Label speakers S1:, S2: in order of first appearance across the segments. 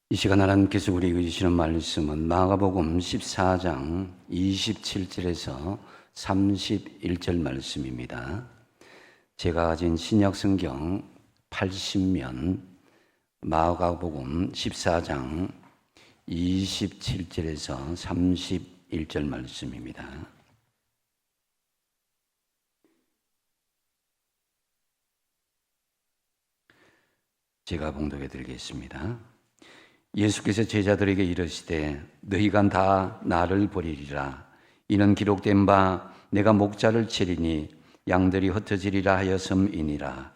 S1: 이 시간 하나님께서 우리에게 주시는 말씀은 마가복음 14장 27절에서 31절 말씀입니다. 제가 가진 신약 성경 80면 마가복음 14장 27절에서 31절 말씀입니다. 제가 봉독해 드리겠습니다. 예수께서 제자들에게 이르시되 너희가 다 나를 버리리라. 이는 기록된 바 내가 목자를 치리니 양들이 흩어지리라 하였음이니라.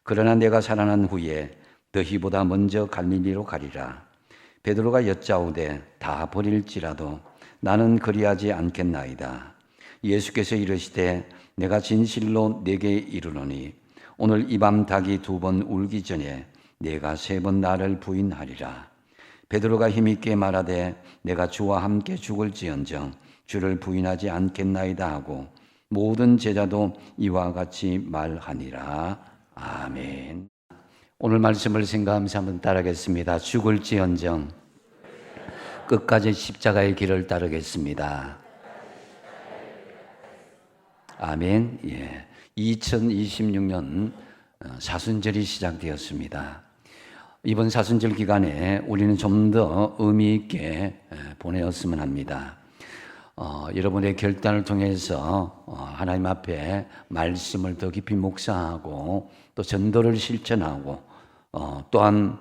S1: 그러나 내가 살아난 후에 너희보다 먼저 갈릴리로 가리라. 베드로가 여짜오되 다 버릴지라도 나는 그리하지 않겠나이다. 예수께서 이르시되 내가 진실로 네게 이르노니 오늘 이 밤 닭이 2번 울기 전에 네가 3번 나를 부인하리라. 베드로가 힘있게 말하되 내가 주와 함께 죽을지언정 주를 부인하지 않겠나이다 하고 모든 제자도 이와 같이 말하니라. 아멘. 오늘 말씀을 생각하면서 한번 따르겠습니다. 죽을지언정 끝까지 십자가의 길을 따르겠습니다. 아멘. 2026년 사순절이 시작되었습니다. 이번 사순절 기간에 우리는 좀 더 의미 있게 보내었으면 합니다. 여러분의 결단을 통해서 하나님 앞에 말씀을 더 깊이 묵상하고 또 전도를 실천하고 또한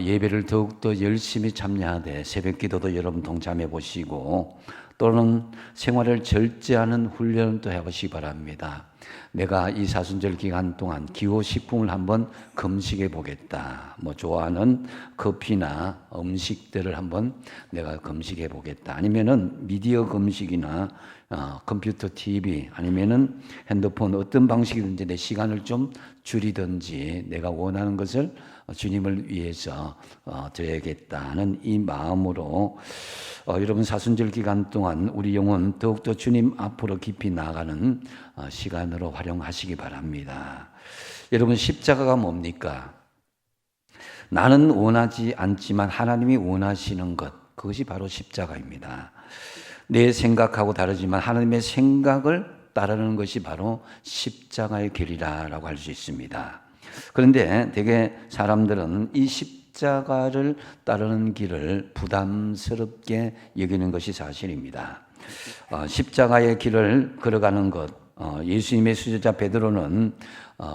S1: 예배를 더욱더 열심히 참여하되 새벽 기도도 여러분 동참해 보시고 또는 생활을 절제하는 훈련을 또 해보시기 바랍니다. 내가 이 사순절 기간 동안 기호식품을 한번 금식해 보겠다. 좋아하는 커피나 음식들을 한번 내가 금식해 보겠다. 아니면은 미디어 금식이나 컴퓨터, TV 아니면은 핸드폰 어떤 방식이든지 내 시간을 좀 줄이든지 내가 원하는 것을 주님을 위해서 드려야겠다는 이 마음으로 여러분 사순절 기간 동안 우리 영혼 더욱더 주님 앞으로 깊이 나아가는 시간으로 활용하시기 바랍니다. 여러분 십자가가 뭡니까? 나는 원하지 않지만 하나님이 원하시는 것, 그것이 바로 십자가입니다. 내 생각하고 다르지만 하나님의 생각을 따르는 것이 바로 십자가의 길이라고 할 수 있습니다. 그런데 대개 사람들은 이 십자가를 따르는 길을 부담스럽게 여기는 것이 사실입니다. 십자가의 길을 걸어가는 것, 예수님의 수제자 베드로는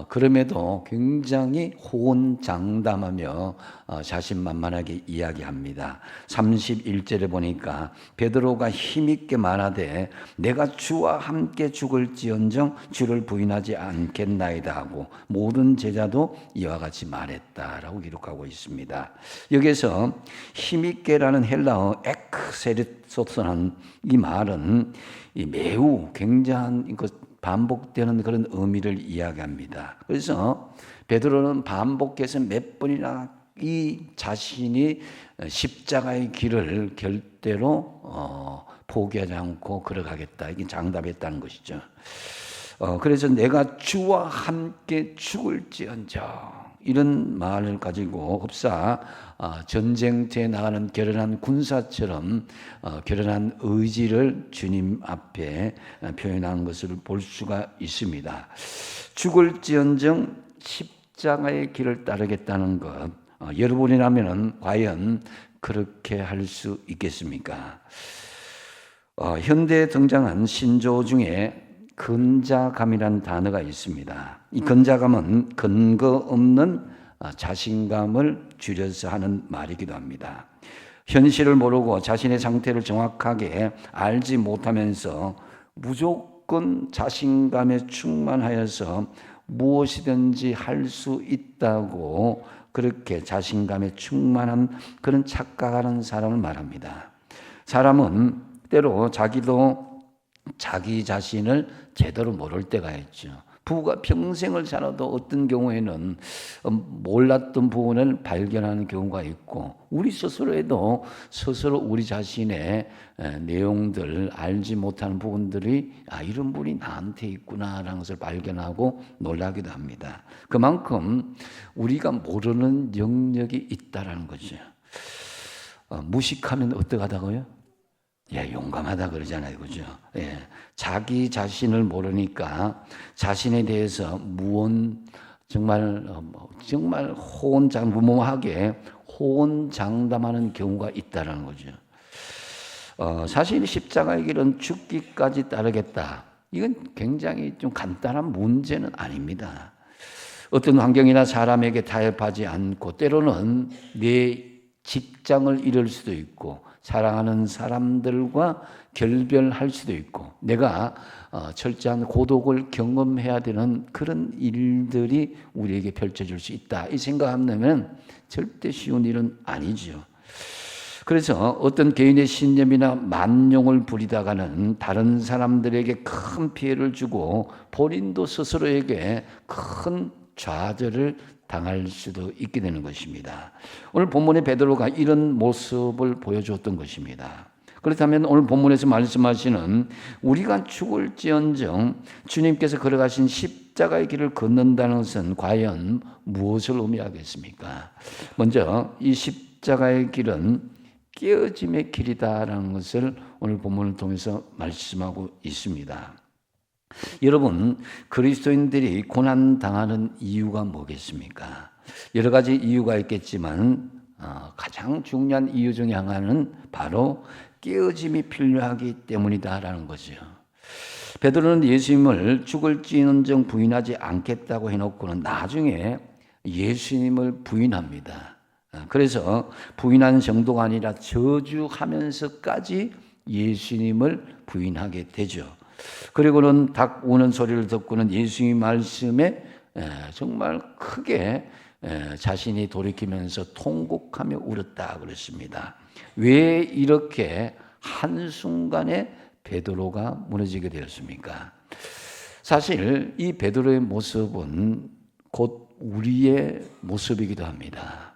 S1: 그럼에도 굉장히 호언장담하며 자신만만하게 이야기합니다. 31절에 보니까 베드로가 힘있게 말하되 내가 주와 함께 죽을지언정 주를 부인하지 않겠나이다 하고 모든 제자도 이와 같이 말했다라고 기록하고 있습니다. 여기서 힘있게라는 헬라어 엑세리소스라는 이 말은 매우 굉장한 반복되는 그런 의미를 이야기합니다. 그래서 베드로는 반복해서 몇 번이나 이 자신이 십자가의 길을 결대로 포기하지 않고 걸어가겠다. 이게 장담했다는 것이죠. 그래서 내가 주와 함께 죽을지언정 이런 말을 가지고 흡사 전쟁터에 나가는 결연한 군사처럼 결연한 의지를 주님 앞에 표현한 것을 볼 수가 있습니다. 죽을지언정 십자가의 길을 따르겠다는 것, 여러분이라면 과연 그렇게 할 수 있겠습니까? 현대에 등장한 신조 중에 근자감이라는 단어가 있습니다. 이 근자감은 근거 없는 자신감을 줄여서 하는 말이기도 합니다. 현실을 모르고 자신의 상태를 정확하게 알지 못하면서 무조건 자신감에 충만하여서 무엇이든지 할 수 있다고 그렇게 자신감에 충만한 그런 착각하는 사람을 말합니다. 사람은 때로 자기도 자기 자신을 제대로 모를 때가 있죠. 부부가 평생을 살아도 어떤 경우에는 몰랐던 부분을 발견하는 경우가 있고 우리 스스로에도 스스로 우리 자신의 내용들 알지 못하는 부분들이 이런 분이 나한테 있구나라는 것을 발견하고 놀라기도 합니다. 그만큼 우리가 모르는 영역이 있다라는 거죠. 무식하면 어떡하다고요? 예, 용감하다 그러잖아요. 그죠? 예, 자기 자신을 모르니까 자신에 대해서 정말 무모하게 호언장담하는 경우가 있다는 거죠. 사실 십자가의 길은 죽기까지 따르겠다. 이건 굉장히 좀 간단한 문제는 아닙니다. 어떤 환경이나 사람에게 타협하지 않고 때로는 내 직장을 잃을 수도 있고 사랑하는 사람들과 결별할 수도 있고 내가 철저한 고독을 경험해야 되는 그런 일들이 우리에게 펼쳐질 수 있다. 이 생각하면 절대 쉬운 일은 아니죠. 그래서 어떤 개인의 신념이나 만용을 부리다가는 다른 사람들에게 큰 피해를 주고 본인도 스스로에게 큰 좌절을 당할 수도 있게 되는 것입니다. 오늘 본문의 베드로가 이런 모습을 보여주었던 것입니다. 그렇다면 오늘 본문에서 말씀하시는 우리가 죽을지언정 주님께서 걸어가신 십자가의 길을 걷는다는 것은 과연 무엇을 의미하겠습니까? 먼저 이 십자가의 길은 깨어짐의 길이다라는 것을 오늘 본문을 통해서 말씀하고 있습니다. 여러분, 그리스도인들이 고난당하는 이유가 뭐겠습니까? 여러 가지 이유가 있겠지만 가장 중요한 이유 중에 하나는 바로 깨어짐이 필요하기 때문이다라는 거죠. 베드로는 예수님을 죽을지언정 부인하지 않겠다고 해놓고는 나중에 예수님을 부인합니다. 그래서 부인하는 정도가 아니라 저주하면서까지 예수님을 부인하게 되죠. 그리고는 닭 우는 소리를 듣고는 예수님 말씀에 정말 크게 자신이 돌이키면서 통곡하며 울었다 그랬습니다. 왜 이렇게 한순간에 베드로가 무너지게 되었습니까? 사실 이 베드로의 모습은 곧 우리의 모습이기도 합니다.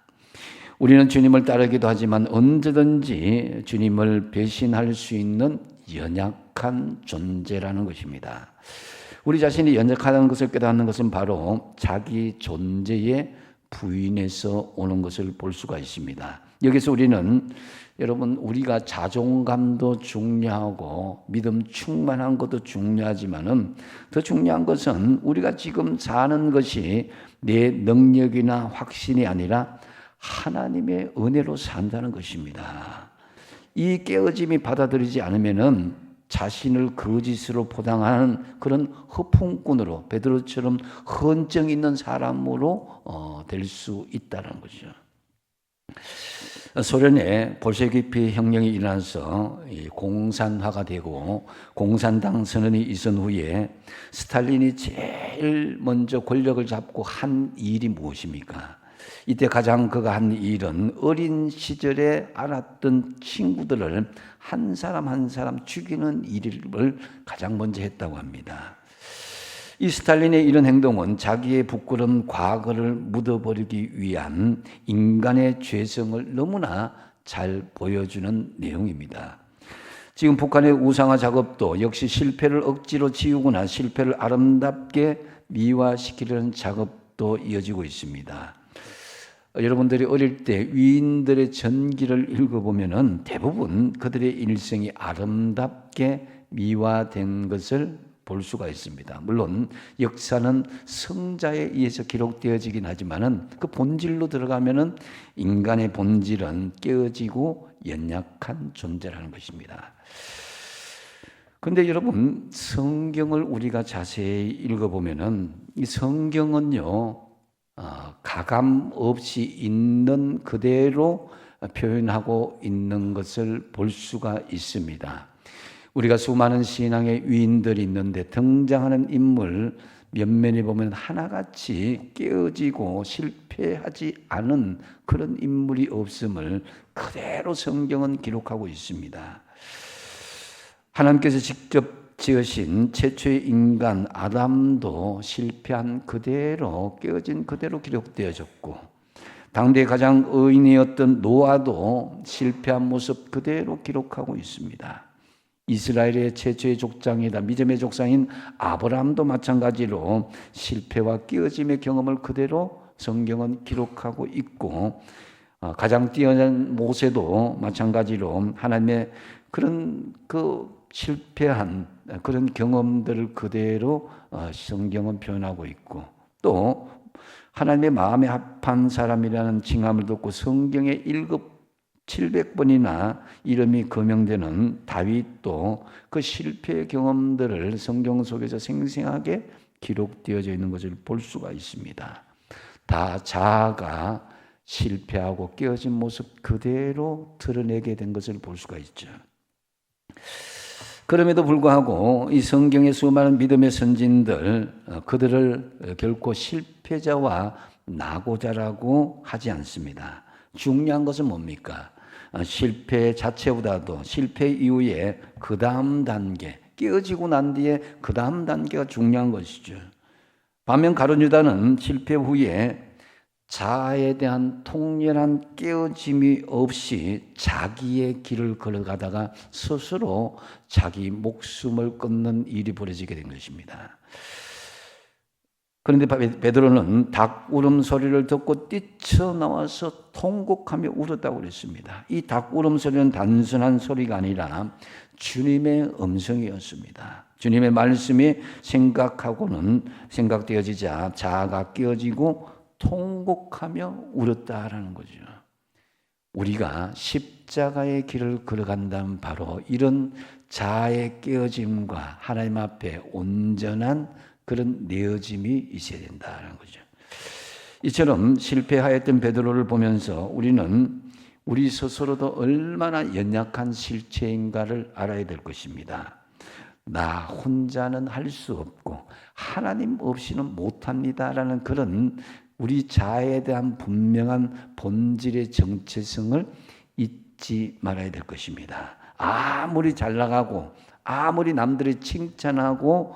S1: 우리는 주님을 따르기도 하지만 언제든지 주님을 배신할 수 있는 연약한 존재라는 것입니다. 우리 자신이 연약하다는 것을 깨닫는 것은 바로 자기 존재의 부인에서 오는 것을 볼 수가 있습니다. 여기서 우리는 여러분 우리가 자존감도 중요하고 믿음 충만한 것도 중요하지만은 더 중요한 것은 우리가 지금 사는 것이 내 능력이나 확신이 아니라 하나님의 은혜로 산다는 것입니다. 이 깨어짐이 받아들이지 않으면은 자신을 거짓으로 포장하는 그런 허풍꾼으로 베드로처럼 헌정 있는 사람으로 될 수 있다는 거죠. 소련에 볼셰비키 혁명이 일어나서 공산화가 되고 공산당 선언이 있은 후에 스탈린이 제일 먼저 권력을 잡고 한 일이 무엇입니까? 이때 가장 그가 한 일은 어린 시절에 알았던 친구들을 한 사람 한 사람 죽이는 일을 가장 먼저 했다고 합니다. 이 스탈린의 이런 행동은 자기의 부끄러운 과거를 묻어버리기 위한 인간의 죄성을 너무나 잘 보여주는 내용입니다. 지금 북한의 우상화 작업도 역시 실패를 억지로 지우거나 실패를 아름답게 미화시키려는 작업도 이어지고 있습니다. 여러분들이 어릴 때 위인들의 전기를 읽어보면 대부분 그들의 일생이 아름답게 미화된 것을 볼 수가 있습니다. 물론 역사는 성자에 의해서 기록되어지긴 하지만은 그 본질로 들어가면은 인간의 본질은 깨어지고 연약한 존재라는 것입니다. 그런데 여러분 성경을 우리가 자세히 읽어보면은 이 성경은요 가감 없이 있는 그대로 표현하고 있는 것을 볼 수가 있습니다. 우리가 수많은 신앙의 위인들이 있는데 등장하는 인물 면면에 보면 하나같이 깨어지고 실패하지 않은 그런 인물이 없음을 그대로 성경은 기록하고 있습니다. 하나님께서 직접 지으신 최초의 인간 아담도 실패한 그대로 깨어진 그대로 기록되어졌고 당대 가장 의인이었던 노아도 실패한 모습 그대로 기록하고 있습니다. 이스라엘의 최초의 족장이다 믿음의 족장인 아브라함도 마찬가지로 실패와 깨어짐의 경험을 그대로 성경은 기록하고 있고 가장 뛰어난 모세도 마찬가지로 하나님의 그런 실패한 그런 경험들을 그대로 성경은 표현하고 있고, 또 하나님의 마음에 합한 사람이라는 칭함을 듣고 성경에 700번이나 이름이 거명되는 다윗도 그 실패의 경험들을 성경 속에서 생생하게 기록되어져 있는 것을 볼 수가 있습니다. 다 자아가 실패하고 깨어진 모습 그대로 드러내게 된 것을 볼 수가 있죠. 그럼에도 불구하고 이 성경의 수많은 믿음의 선진들, 그들을 결코 실패자와 낙오자라고 하지 않습니다. 중요한 것은 뭡니까? 실패 자체보다도 실패 이후에 그 다음 단계, 깨어지고 난 뒤에 그 다음 단계가 중요한 것이죠. 반면 가룟 유다는 실패 후에 자아에 대한 통렬한 깨어짐이 없이 자기의 길을 걸어가다가 스스로 자기 목숨을 끊는 일이 벌어지게 된 것입니다. 그런데 베드로는 닭 울음소리를 듣고 뛰쳐나와서 통곡하며 울었다고 그랬습니다. 이 닭 울음소리는 단순한 소리가 아니라 주님의 음성이었습니다. 주님의 말씀이 생각되어지자 자아가 깨어지고 통곡하며 울었다라는 거죠. 우리가 십자가의 길을 걸어간다면 바로 이런 자아의 깨어짐과 하나님 앞에 온전한 그런 내어짐이 있어야 된다는 거죠. 이처럼 실패하였던 베드로를 보면서 우리는 우리 스스로도 얼마나 연약한 실체인가를 알아야 될 것입니다. 나 혼자는 할 수 없고 하나님 없이는 못합니다라는 그런 우리 자아에 대한 분명한 본질의 정체성을 잊지 말아야 될 것입니다. 아무리 잘 나가고 아무리 남들이 칭찬하고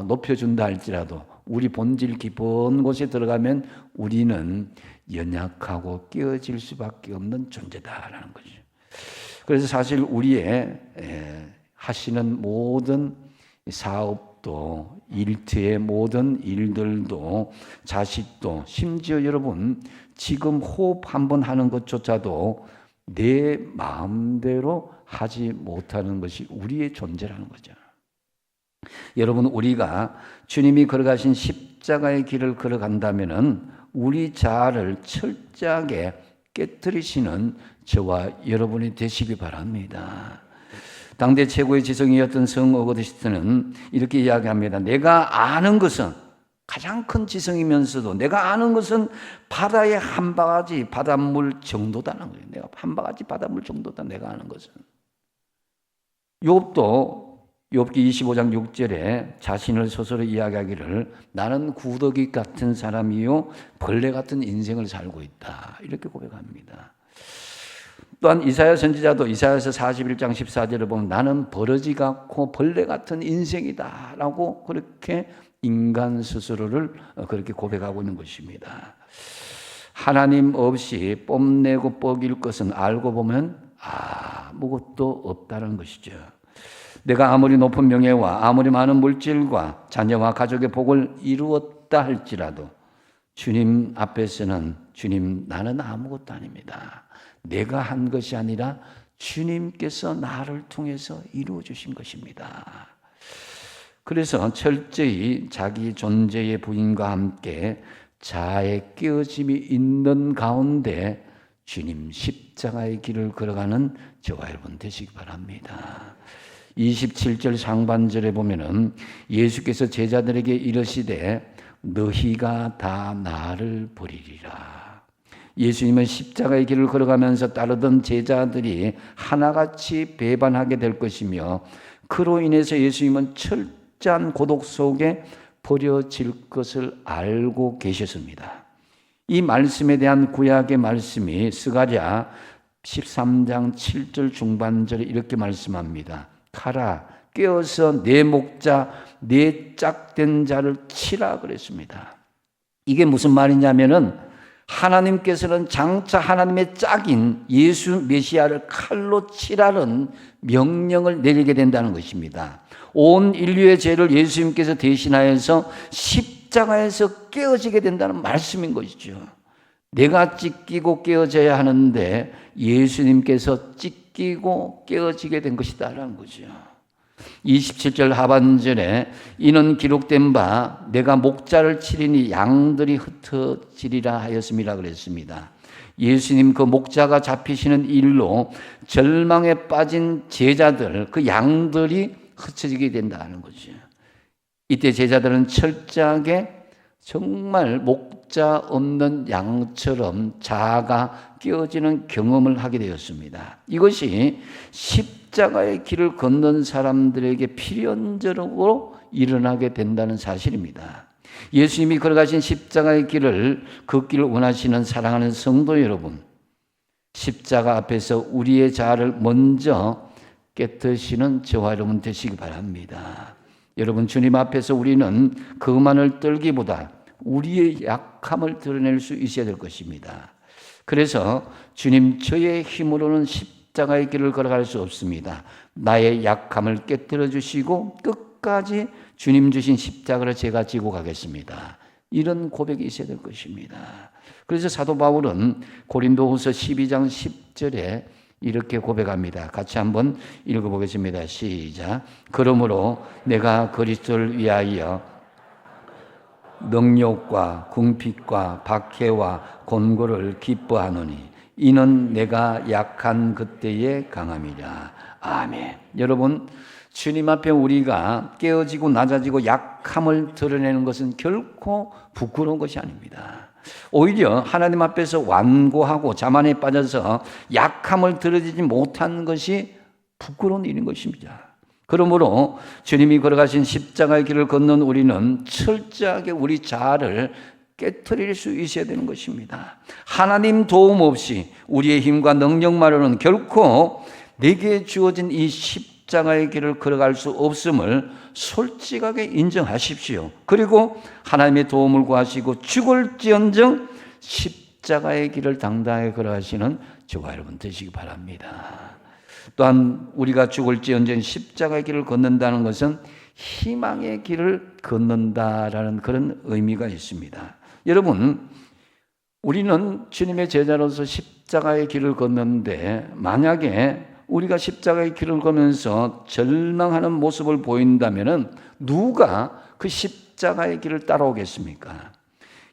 S1: 높여준다 할지라도 우리 본질 깊은 곳에 들어가면 우리는 연약하고 깨어질 수밖에 없는 존재다라는 거죠. 그래서 사실 우리의 하시는 모든 사업도, 일터의 모든 일들도, 자식도, 심지어 여러분 지금 호흡 한번 하는 것조차도 내 마음대로 하지 못하는 것이 우리의 존재라는 거죠. 여러분, 우리가 주님이 걸어가신 십자가의 길을 걸어간다면은 우리 자아를 철저하게 깨뜨리시는 저와 여러분이 되시기 바랍니다. 당대 최고의 지성이었던 성 어거스틴은 이렇게 이야기합니다. 내가 아는 것은, 가장 큰 지성이면서도 내가 아는 것은 바다의 한 바가지 바닷물 정도다는 거예요. 내가 한 바가지 바닷물 정도다, 내가 아는 것은. 욥기 25장 6절에 자신을 스스로 이야기하기를 나는 구더기 같은 사람이요 벌레 같은 인생을 살고 있다, 이렇게 고백합니다. 또한 이사야 선지자도 이사야서 41장 14절을 보면 나는 버러지 같고 벌레 같은 인생이다 라고 그렇게 인간 스스로를 그렇게 고백하고 있는 것입니다. 하나님 없이 뽐내고 뻐길 것은 알고 보면 아무것도 없다는 것이죠. 내가 아무리 높은 명예와 아무리 많은 물질과 자녀와 가족의 복을 이루었다 할지라도 주님 앞에서는 주님, 나는 아무것도 아닙니다. 내가 한 것이 아니라 주님께서 나를 통해서 이루어 주신 것입니다. 그래서 철저히 자기 존재의 부인과 함께 자아의 깨어짐이 있는 가운데 주님 십자가의 길을 걸어가는 저와 여러분 되시기 바랍니다. 27절 상반절에 보면은 예수께서 제자들에게 이르시되 너희가 다 나를 버리리라. 예수님은 십자가의 길을 걸어가면서 따르던 제자들이 하나같이 배반하게 될 것이며 그로 인해서 예수님은 철저한 고독 속에 버려질 것을 알고 계셨습니다. 이 말씀에 대한 구약의 말씀이 스가랴 13장 7절 중반절에 이렇게 말씀합니다. 가라, 깨어서 내 목자, 내 짝된 자를 치라 그랬습니다. 이게 무슨 말이냐면은 하나님께서는 장차 하나님의 짝인 예수 메시아를 칼로 치라는 명령을 내리게 된다는 것입니다. 온 인류의 죄를 예수님께서 대신하여서 십자가에서 깨어지게 된다는 말씀인 것이죠. 내가 찢기고 깨어져야 하는데 예수님께서 찢기고 깨어지게 된 것이다라는 거죠. 27절 하반절에 이는 기록된 바 내가 목자를 치리니 양들이 흩어지리라 하였음이라 그랬습니다. 예수님 그 목자가 잡히시는 일로 절망에 빠진 제자들, 그 양들이 흩어지게 된다는 거죠. 이때 제자들은 철저하게 정말 목자 없는 양처럼 자아가 깨어지는 경험을 하게 되었습니다. 이것이 십자가의 길을 걷는 사람들에게 필연적으로 일어나게 된다는 사실입니다. 예수님이 걸어가신 십자가의 길을 걷기를 원하시는 사랑하는 성도 여러분, 십자가 앞에서 우리의 자아를 먼저 깨뜨리시는 저와 여러분 되시기 바랍니다. 여러분, 주님 앞에서 우리는 그만을 떨기보다 우리의 약함을 드러낼 수 있어야 될 것입니다. 그래서 주님, 저의 힘으로는 십자가의 길을 걸어갈 수 없습니다. 나의 약함을 깨뜨려 주시고 끝까지 주님 주신 십자가를 제가 지고 가겠습니다. 이런 고백이 있어야 될 것입니다. 그래서 사도 바울은 고린도후서 12장 10절에 이렇게 고백합니다. 같이 한번 읽어보겠습니다. 시작. 그러므로 내가 그리스도를 위하여 능욕과 궁핍과 박해와 곤고를 기뻐하노니 이는 내가 약한 그때의 강함이라. 아멘. 여러분, 주님 앞에 우리가 깨어지고 낮아지고 약함을 드러내는 것은 결코 부끄러운 것이 아닙니다. 오히려 하나님 앞에서 완고하고 자만에 빠져서 약함을 드러내지 못한 것이 부끄러운 일인 것입니다. 그러므로 주님이 걸어가신 십자가의 길을 걷는 우리는 철저하게 우리 자아를 깨트릴 수 있어야 되는 것입니다. 하나님 도움 없이 우리의 힘과 능력만으로는 결코 내게 주어진 이 십자가의 길을 걸어갈 수 없음을 솔직하게 인정하십시오. 그리고 하나님의 도움을 구하시고 죽을지언정 십자가의 길을 당당하게 걸어가시는 저와 여러분 되시기 바랍니다. 또한 우리가 죽을지언정 십자가의 길을 걷는다는 것은 희망의 길을 걷는다라는 그런 의미가 있습니다. 여러분, 우리는 주님의 제자로서 십자가의 길을 걷는데 만약에 우리가 십자가의 길을 걷면서 절망하는 모습을 보인다면 누가 그 십자가의 길을 따라오겠습니까?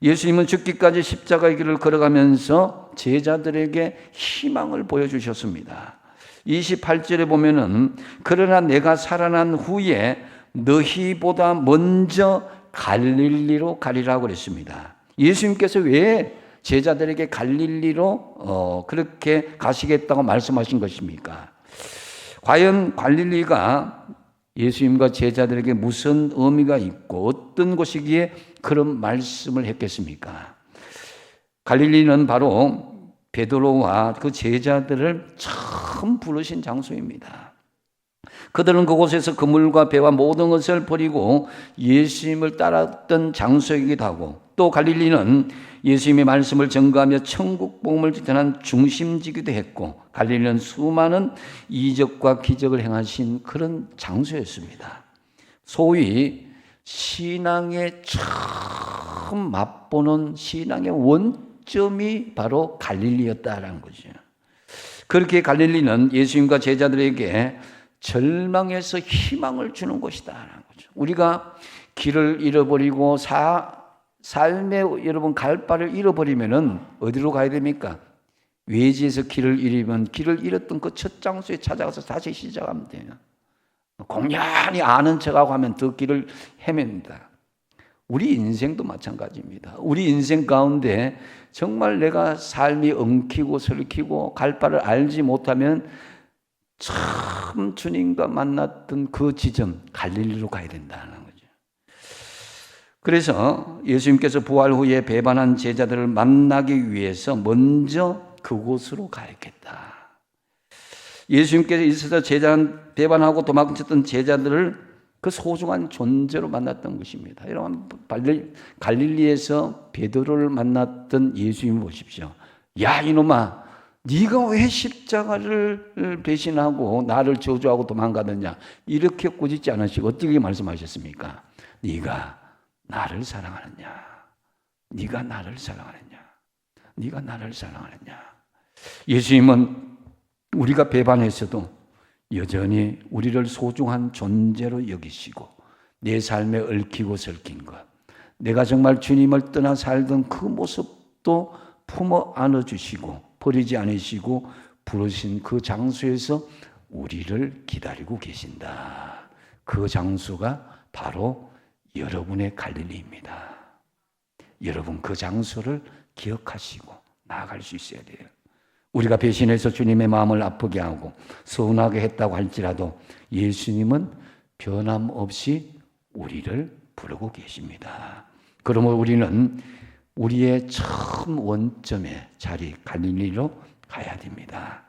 S1: 예수님은 죽기까지 십자가의 길을 걸어가면서 제자들에게 희망을 보여주셨습니다. 28절에 보면은 그러나 내가 살아난 후에 너희보다 먼저 갈릴리로 가리라고 그랬습니다. 예수님께서 왜 제자들에게 갈릴리로 그렇게 가시겠다고 말씀하신 것입니까? 과연 갈릴리가 예수님과 제자들에게 무슨 의미가 있고 어떤 곳이기에 그런 말씀을 했겠습니까? 갈릴리는 바로 베드로와 그 제자들을 처음 부르신 장소입니다. 그들은 그곳에서 그물과 배와 모든 것을 버리고 예수님을 따랐던 장소이기도 하고, 또 갈릴리는 예수님의 말씀을 전가하며 천국 복음을 전한 중심지기도 했고, 갈릴리는 수많은 이적과 기적을 행하신 그런 장소였습니다. 소위 신앙의 처음 맛보는 신앙의 원점이 바로 갈릴리였다라는 거죠. 그렇게 갈릴리는 예수님과 제자들에게 절망에서 희망을 주는 곳이다라는 거죠. 우리가 길을 잃어버리고 삶의 여러분 갈 바를 잃어버리면은 어디로 가야 됩니까? 외지에서 길을 잃으면 길을 잃었던 그 첫 장소에 찾아가서 다시 시작하면 돼요. 공연히 아는 척하고 하면 더 길을 헤맵니다. 우리 인생도 마찬가지입니다. 우리 인생 가운데 정말 내가 삶이 엉키고 설키고 갈 바를 알지 못하면 참 주님과 만났던 그 지점 갈릴리로 가야 된다는 거죠. 그래서 예수님께서 부활 후에 배반한 제자들을 만나기 위해서 먼저 그곳으로 가야겠다. 예수님께서 있어서 배반하고 도망쳤던 제자들을 그 소중한 존재로 만났던 것입니다. 여러분, 갈릴리에서 베드로를 만났던 예수님 보십시오. 야, 이놈아, 네가 왜 십자가를 배신하고 나를 저주하고 도망가느냐, 이렇게 꾸짖지 않으시고 어떻게 말씀하셨습니까? 네가 나를 사랑하느냐? 네가 나를 사랑하느냐? 네가 나를 사랑하느냐. 예수님은 우리가 배반했어도 여전히 우리를 소중한 존재로 여기시고 내 삶에 얽히고 설킨 것, 내가 정말 주님을 떠나 살던 그 모습도 품어 안아주시고 버리지 않으시고 부르신 그 장소에서 우리를 기다리고 계신다. 그 장소가 바로 여러분의 갈릴리입니다. 여러분 그 장소를 기억하시고 나아갈 수 있어야 돼요. 우리가 배신해서 주님의 마음을 아프게 하고 서운하게 했다고 할지라도 예수님은 변함없이 우리를 부르고 계십니다. 그러므로 우리는 우리의 처음 원점의 자리 갈릴리로 가야 됩니다.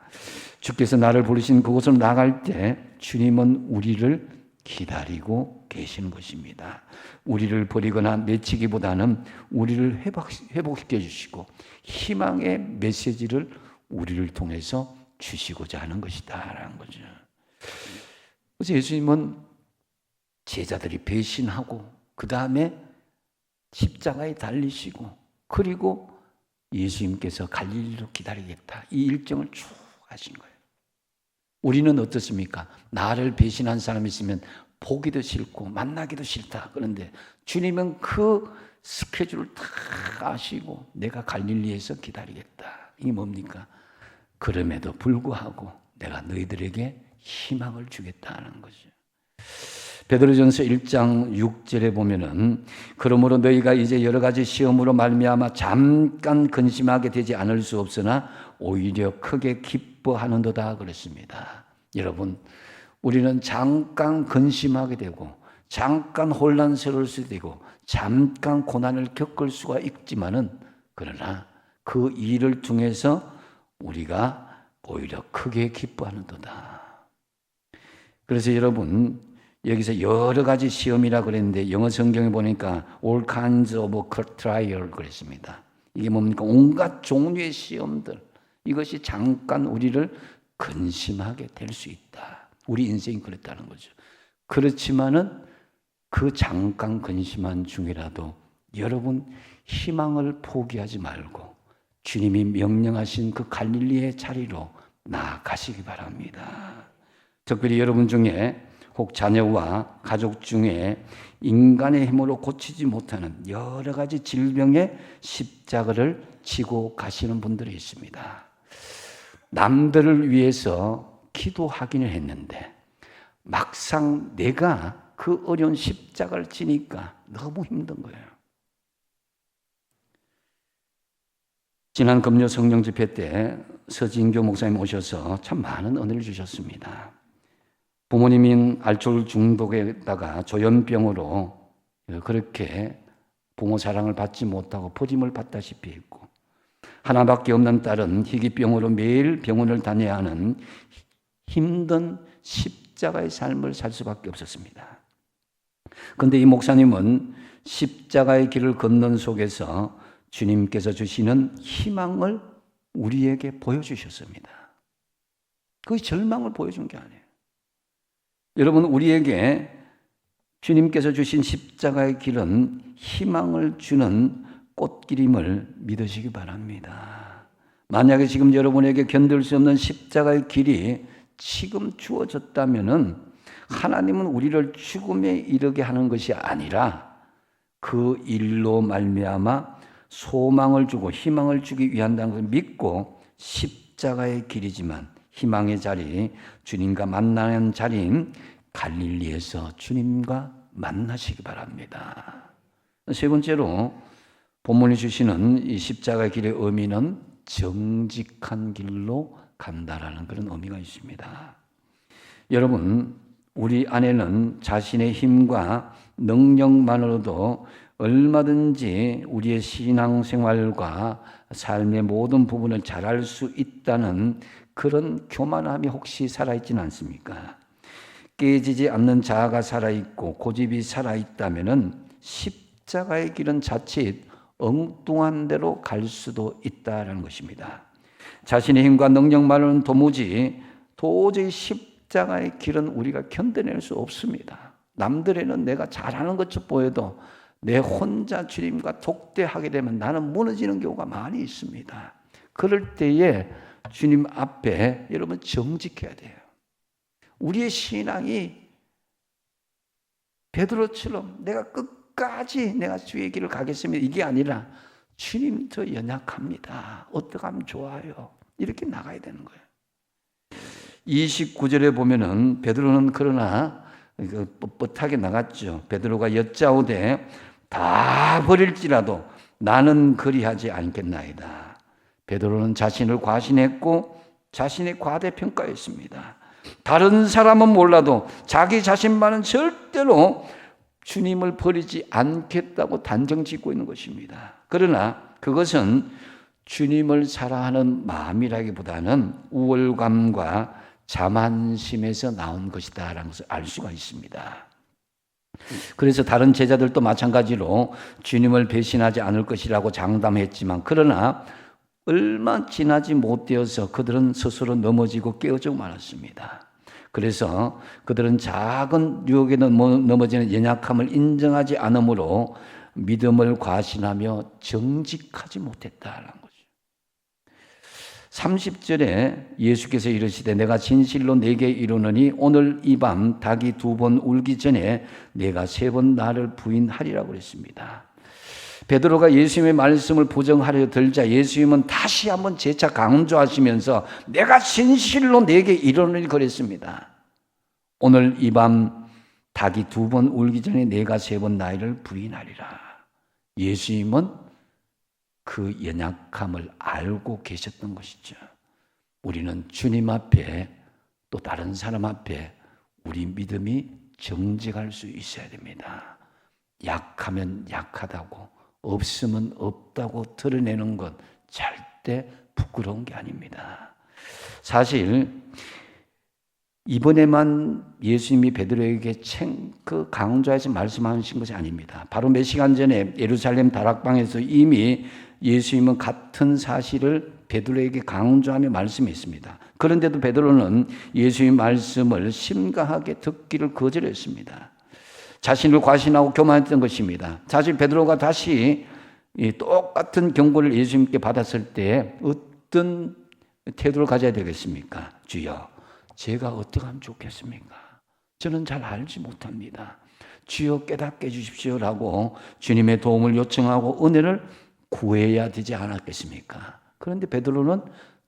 S1: 주께서 나를 부르신 그곳으로 나갈 때 주님은 우리를 기다리고 계시는 것입니다. 우리를 버리거나 내치기보다는 우리를 회복시켜 주시고 희망의 메시지를 우리를 통해서 주시고자 하는 것이다라는 거죠. 그래서 예수님은 제자들이 배신하고 그 다음에 십자가에 달리시고 그리고 예수님께서 갈릴리로 기다리겠다 이 일정을 쭉 하신 거예요. 우리는 어떻습니까? 나를 배신한 사람이 있으면 보기도 싫고 만나기도 싫다. 그런데 주님은 그 스케줄을 다 아시고 내가 갈릴리에서 기다리겠다. 이게 뭡니까? 그럼에도 불구하고 내가 너희들에게 희망을 주겠다는 거죠. 베드로전서 1장 6절에 보면은 그러므로 너희가 이제 여러 가지 시험으로 말미암아 잠깐 근심하게 되지 않을 수 없으나 오히려 크게 기뻐하는도다 그랬습니다. 여러분, 우리는 잠깐 근심하게 되고 잠깐 혼란스러울 수도 되고 잠깐 고난을 겪을 수가 있지만은 그러나 그 일을 통해서 우리가 오히려 크게 기뻐하는도다. 그래서 여러분 여기서 여러 가지 시험이라 그랬는데 영어 성경에 보니까 all kinds of trial 그랬습니다. 이게 뭡니까? 온갖 종류의 시험들. 이것이 잠깐 우리를 근심하게 될 수 있다. 우리 인생이 그랬다는 거죠. 그렇지만은 그 잠깐 근심한 중이라도 여러분 희망을 포기하지 말고 주님이 명령하신 그 갈릴리의 자리로 나아가시기 바랍니다. 특별히 여러분 중에 혹 자녀와 가족 중에 인간의 힘으로 고치지 못하는 여러 가지 질병의 십자가를 지고 가시는 분들이 있습니다. 남들을 위해서 기도하기는 했는데 막상 내가 그 어려운 십자가를 지니까 너무 힘든 거예요. 지난 금요 성령 집회 때 서진교 목사님 오셔서 참 많은 은혜를 주셨습니다. 부모님인 알코올 중독에다가 조현병으로 그렇게 부모 사랑을 받지 못하고 버림을 받다시피 했고 하나밖에 없는 딸은 희귀병으로 매일 병원을 다녀야 하는 힘든 십자가의 삶을 살 수밖에 없었습니다. 그런데 이 목사님은 십자가의 길을 걷는 속에서 주님께서 주시는 희망을 우리에게 보여주셨습니다. 그 절망을 보여준 게 아니에요. 여러분 우리에게 주님께서 주신 십자가의 길은 희망을 주는 꽃길임을 믿으시기 바랍니다. 만약에 지금 여러분에게 견딜 수 없는 십자가의 길이 지금 주어졌다면은 하나님은 우리를 죽음에 이르게 하는 것이 아니라 그 일로 말미암아 소망을 주고 희망을 주기 위한다는 것을 믿고 십자가의 길이지만 희망의 자리, 주님과 만나는 자리인 갈릴리에서 주님과 만나시기 바랍니다. 세 번째로 본문이 주시는 이 십자가의 길의 의미는 정직한 길로 간다라는 그런 의미가 있습니다. 여러분, 우리 안에는 자신의 힘과 능력만으로도 얼마든지 우리의 신앙생활과 삶의 모든 부분을 잘할 수 있다는 그런 교만함이 혹시 살아있지는 않습니까? 깨지지 않는 자아가 살아있고 고집이 살아있다면 십자가의 길은 자칫 엉뚱한 데로 갈 수도 있다는 것입니다. 자신의 힘과 능력만으로는 도저히 십자가의 길은 우리가 견뎌낼 수 없습니다. 남들에는 내가 잘하는 것처럼 보여도 내 혼자 주님과 독대하게 되면 나는 무너지는 경우가 많이 있습니다. 그럴 때에 주님 앞에 여러분 정직해야 돼요. 우리의 신앙이 베드로처럼 내가 끝까지 내가 주의 길을 가겠습니다, 이게 아니라 주님 저 연약합니다, 어떻게 하면 좋아요, 이렇게 나가야 되는 거예요. 29절에 보면은 베드로는 그러나 뻣뻣하게 나갔죠. 베드로가 여짜오되 다 버릴지라도 나는 그리하지 않겠나이다. 베드로는 자신을 과신했고 자신의 과대평가였습니다. 다른 사람은 몰라도 자기 자신만은 절대로 주님을 버리지 않겠다고 단정 짓고 있는 것입니다. 그러나 그것은 주님을 사랑하는 마음이라기보다는 우월감과 자만심에서 나온 것이다 라는 것을 알 수가 있습니다. 그래서 다른 제자들도 마찬가지로 주님을 배신하지 않을 것이라고 장담했지만, 그러나 얼마 지나지 못되어서 그들은 스스로 넘어지고 깨어지고 말았습니다. 그래서 그들은 작은 유혹에 넘어지는 연약함을 인정하지 않으므로 믿음을 과신하며 정직하지 못했다라는 거죠. 30절에 예수께서 이르시되 내가 진실로 네게 이르노니 오늘 이 밤 닭이 2번 울기 전에 내가 3번 나를 부인하리라고 그랬습니다. 베드로가 예수님의 말씀을 부정하려 들자 예수님은 다시 한번 재차 강조하시면서 내가 진실로 네게 이르노니 그랬습니다. 오늘 이 밤 닭이 2번 울기 전에 내가 3번 나를 부인하리라. 예수님은 그 연약함을 알고 계셨던 것이죠. 우리는 주님 앞에 또 다른 사람 앞에 우리 믿음이 정직할 수 있어야 됩니다. 약하면 약하다고, 없으면 없다고 드러내는 것 절대 부끄러운 게 아닙니다. 사실 이번에만 예수님이 베드로에게 강조해서 말씀하신 것이 아닙니다. 바로 몇 시간 전에 예루살렘 다락방에서 이미 예수님은 같은 사실을 베드로에게 강조하며 말씀했습니다. 그런데도 베드로는 예수님의 말씀을 심각하게 듣기를 거절했습니다. 자신을 과신하고 교만했던 것입니다. 사실 베드로가 다시 똑같은 경고를 예수님께 받았을 때 어떤 태도를 가져야 되겠습니까? 주여, 제가 어떻게 하면 좋겠습니까? 저는 잘 알지 못합니다. 주여 깨닫게 해주십시오라고 주님의 도움을 요청하고 은혜를 구해야 되지 않았겠습니까? 그런데 베드로는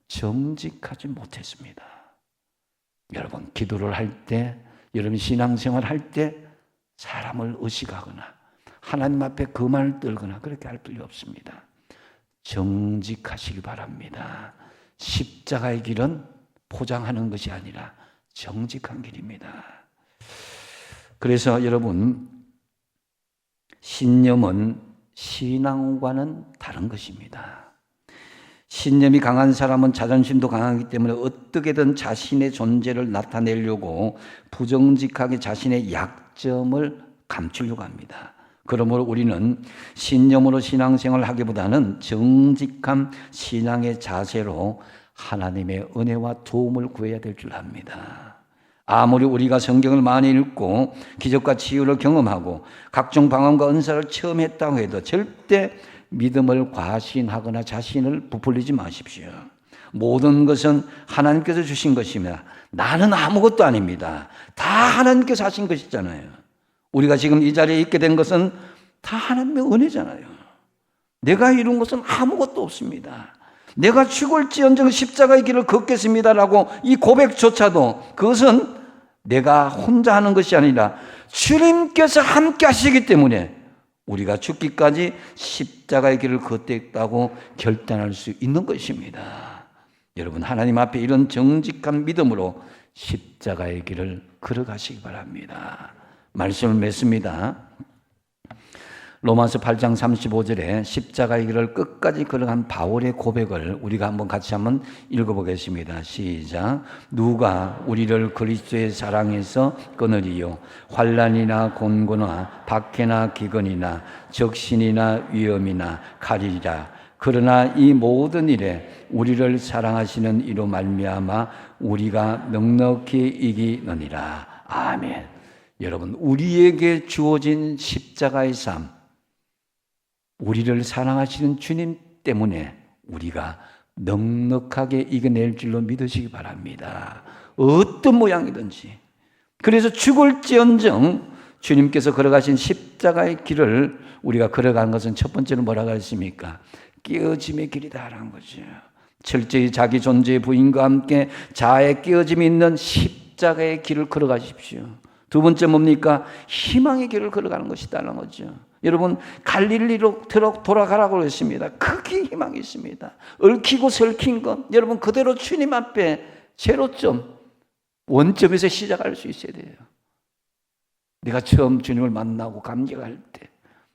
S1: 정직하지 못했습니다. 여러분, 기도를 할 때, 여러분 신앙생활 할 때 사람을 의식하거나 하나님 앞에 그만을 떨거나 그렇게 할 필요 없습니다. 정직하시기 바랍니다. 십자가의 길은 포장하는 것이 아니라 정직한 길입니다. 그래서 여러분, 신념은 신앙과는 다른 것입니다. 신념이 강한 사람은 자존심도 강하기 때문에 어떻게든 자신의 존재를 나타내려고 부정직하게 자신의 약점을 감추려고 합니다. 그러므로 우리는 신념으로 신앙생활을 하기보다는 정직한 신앙의 자세로 하나님의 은혜와 도움을 구해야 될 줄 압니다. 아무리 우리가 성경을 많이 읽고 기적과 치유를 경험하고 각종 방언과 은사를 체험했다고 해도 절대 믿음을 과신하거나 자신을 부풀리지 마십시오. 모든 것은 하나님께서 주신 것입니다. 나는 아무것도 아닙니다. 다 하나님께서 하신 것이잖아요. 우리가 지금 이 자리에 있게 된 것은 다 하나님의 은혜잖아요. 내가 이룬 것은 아무것도 없습니다. 내가 죽을지언정 십자가의 길을 걷겠습니다라고 이 고백조차도 그것은 내가 혼자 하는 것이 아니라 주님께서 함께 하시기 때문에 우리가 죽기까지 십자가의 길을 걷겠다고 결단할 수 있는 것입니다. 여러분, 하나님 앞에 이런 정직한 믿음으로 십자가의 길을 걸어가시기 바랍니다. 말씀을 맺습니다. 로마서 8장 35절에 십자가의 길을 끝까지 걸어간 바울의 고백을 우리가 같이 한번 읽어보겠습니다. 시작. 누가 우리를 그리스도의 사랑에서 끊으리요? 환난이나 곤고나 박해나 기근이나 적신이나 위험이나 칼이라. 그러나 이 모든 일에 우리를 사랑하시는 이로 말미암아 우리가 넉넉히 이기느니라. 아멘. 여러분, 우리에게 주어진 십자가의 삶, 우리를 사랑하시는 주님 때문에 우리가 넉넉하게 이겨낼 줄로 믿으시기 바랍니다. 어떤 모양이든지. 그래서 죽을지언정 주님께서 걸어가신 십자가의 길을 우리가 걸어가는 것은 첫 번째로 뭐라고 했습니까? 깨어짐의 길이다라는 거죠. 철저히 자기 존재의 부인과 함께 자아의 깨어짐이 있는 십자가의 길을 걸어가십시오. 두 번째 뭡니까? 희망의 길을 걸어가는 것이다라는 거죠. 여러분 갈릴리로 돌아가라고 했습니다. 크게 희망이 있습니다. 얽히고 설킨 것 여러분 그대로 주님 앞에 제로점 원점에서 시작할 수 있어야 돼요. 내가 처음 주님을 만나고 감격할 때,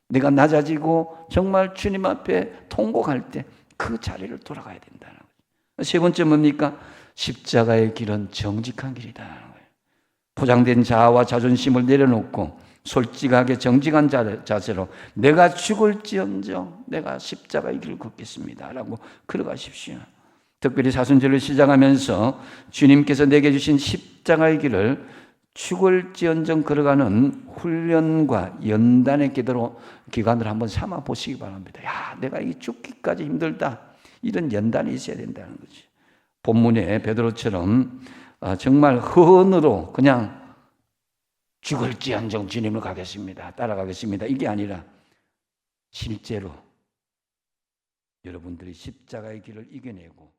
S1: 내가 낮아지고 정말 주님 앞에 통곡할 때 그 자리를 돌아가야 된다는 거예요. 세 번째 뭡니까? 십자가의 길은 정직한 길이다. 포장된 자아와 자존심을 내려놓고 솔직하게 정직한 자세로 내가 죽을지언정 내가 십자가의 길을 걷겠습니다 라고 걸어가십시오. 특별히 사순절을 시작하면서 주님께서 내게 주신 십자가의 길을 죽을지언정 걸어가는 훈련과 연단의 기간을 한번 삼아 보시기 바랍니다. 야, 내가 이 죽기까지 힘들다. 이런 연단이 있어야 된다는 거지. 본문에 베드로처럼 정말 헌으로 그냥 죽을지언정 주님을 가겠습니다. 따라가겠습니다. 이게 아니라 실제로 여러분들이 십자가의 길을 이겨내고